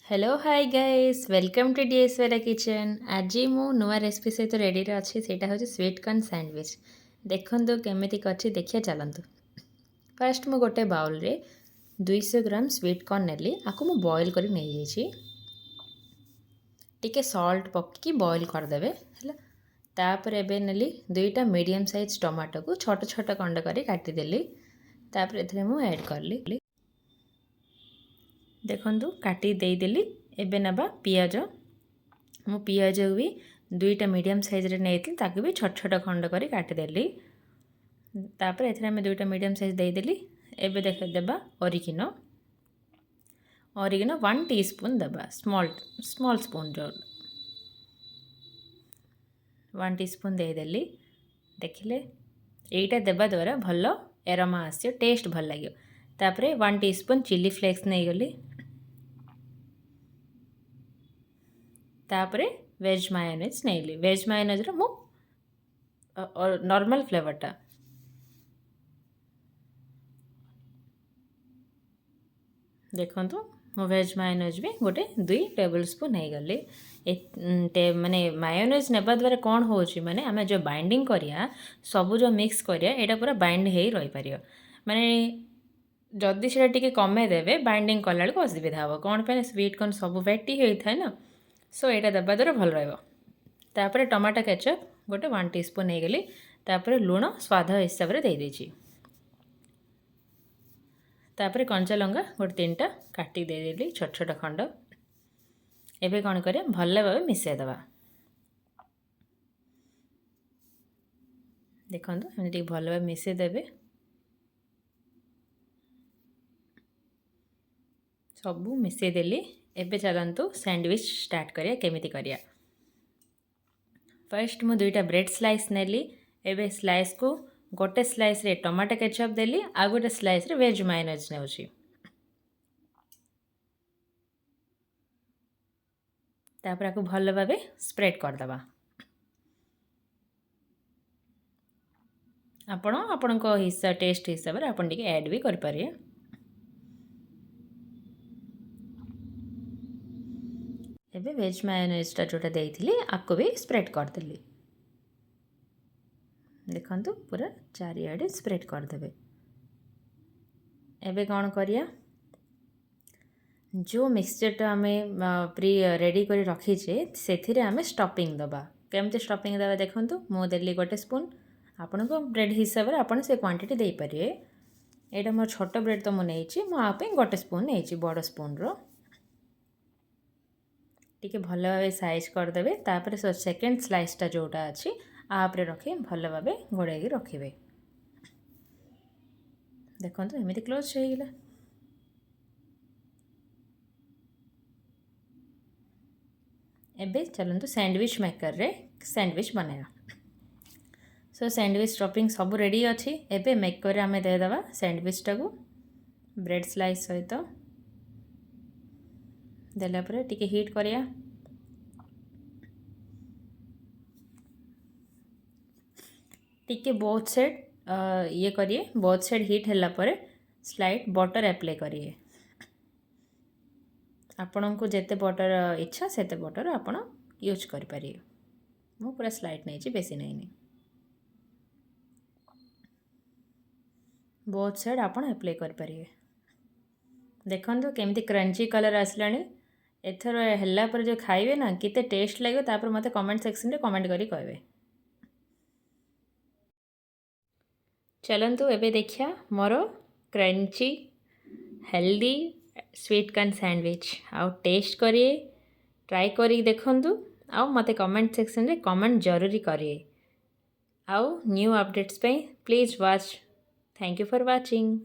Hello hi guys welcome to डीएसवेरा kitchen. आज मु नुआ रेसिपी सहित रेडी अच्छी से स्वीट कॉर्न सैंडविच देखो केमी अच्छी देखिए चलतु। फास्ट मु गोटे बाउल रे 200 ग्राम स्वीट कॉर्न नेली आपको मु बॉईल कर नहीं टिके सॉल्ट पक्की बॉईल करदेवे है। तापर एबे नेली दुईटा मीडियम साइज टमाटो को छोट छोट खंड कर काटिदेली। तापर एथरे मु ऐड करली देखु काटी देदेली। एबे नबा पियाज मु पियाज भी दुईटा मीडियम साइज रे नहीं ताकि भी छोट छोट खंड कर काटिदेली। तापर एथरे आम दुईटा मीडियम साइज देदेली। एबे देख देबा ऑरिगेनो 1 टीस्पून देबा स्मॉल स्पून जो 1 टीस्पून देदेली। देखिले एटा देबा द्वारा भल एरोमा आसो टेस्ट भल लगे। तापर 1 टीस्पून चिली फ्लेक्स नहीं गली। तापरे वेज मायोनेज नहीं वेज मायोनेज रो मु नॉर्मल फ्लेवरटा देखंतु मो वेज मायोनेज भी गोटे 2 टेबल स्पून हो गली। माने मायोनेज नेबा द्वारा कौन हो माने आमे जो बाइंडिंग करिया सब जो मिक्स करिया एटा पूरा बाइंड हो रही पारियो। माने जदि से टिके कमे देवे बाइंडिंग कला बेलू असुविधा हे कौन पे स्वीट कॉर्न सब वेटी होता है ना। सो यहाँ देवा द्वारा भल रहा। टमाटो केचप गोटे 1 टीस्पून हो गली। तापर लुण स्वाद हिसाब से देदेची। तापर कंचा लंका गोटे 3टा काटी देदेली छोट छोट खंड। एबे कौन करिया भल भाव मिसईदेवा। देखो एमती भल भाव मिसईदेवे सबू मिसईदेली। एबे चलतु सैंडविच स्टार्ट करिया केमिति करिया। फर्स्ट मु 2टा ब्रेड स्लाइस नेली। एबे स्लाइस को गोटे स्लाइस रे टमाटो केचप देली आ गोटे स्लाइस रे वेज मायोनेज नेउची। तापर आको भल भाबे स्प्रेड कर दबा। आपण हिसाब टेस्ट हिसाब रे आपण टिके ऐड भी कर परिए। एबे वेज मायोनेजटा जोटा देइथिली आपको भी स्प्रेड करदेली। देखंतु पूरा चारिआडे स्प्रेड करदेवे। एबे कौन करिया जो मिक्सचरटा आमे प्री रेडी कर रखीचे से आमे स्टफिंग दबा। केमती स्टफिंग दबा देखंतु मो देली गोटे स्पून आपण को ब्रेड हिसाब से आपण से क्वांटिटी दे पारिए। एटा मोर छोट ब्रेड तो मु नेइची मो आपे गोटे स्पून नेइची बड़ स्पून रो टिके भल भाव साइज करदे। तापर सेकेंड स्लाइसटा जोटा अच्छी आपरे रखी भल भाव घोड़ाई रखिए। देखो एमती क्लोज हो गला। एबे चलतु सैंडविच मेकर रे सैंडविच बनाया। सो सैंडविच स्टफिंग सब रेडी अच्छी। एबे मेकर रे आमे देदेबा सैंडविचटा को ब्रेड स्लाइस सहित देला परे टिके हीट करिया। टिके बोथ साइड ये करिए बोथ साइड हीट हैला परे स्लाइड बटर अप्लाई करिए। आपण को जेते बटर इच्छा सेते बटर आपण यूज कर पारिए। मु पूरा स्लाइड नहीं बेसी नहीं बोथ साइड आपण अप्लाई कर पारिए। देखंतु केमती क्रंची कलर आसलानी। एथर हैला पर जो खाइबे ना किते टेस्ट लगे तापर मते कमेंट सेक्शन रे कमेंट करी कहबे। चलंतु एबे देखिया मोर crunchy healthy sweet corn sandwich आउ टेस्ट करिए ट्राई करी देखंतु आउ मते कमेंट सेक्शन रे कमेंट जरूरी करिए। आउ न्यू अपडेट्स पे please watch. Thank you for watching.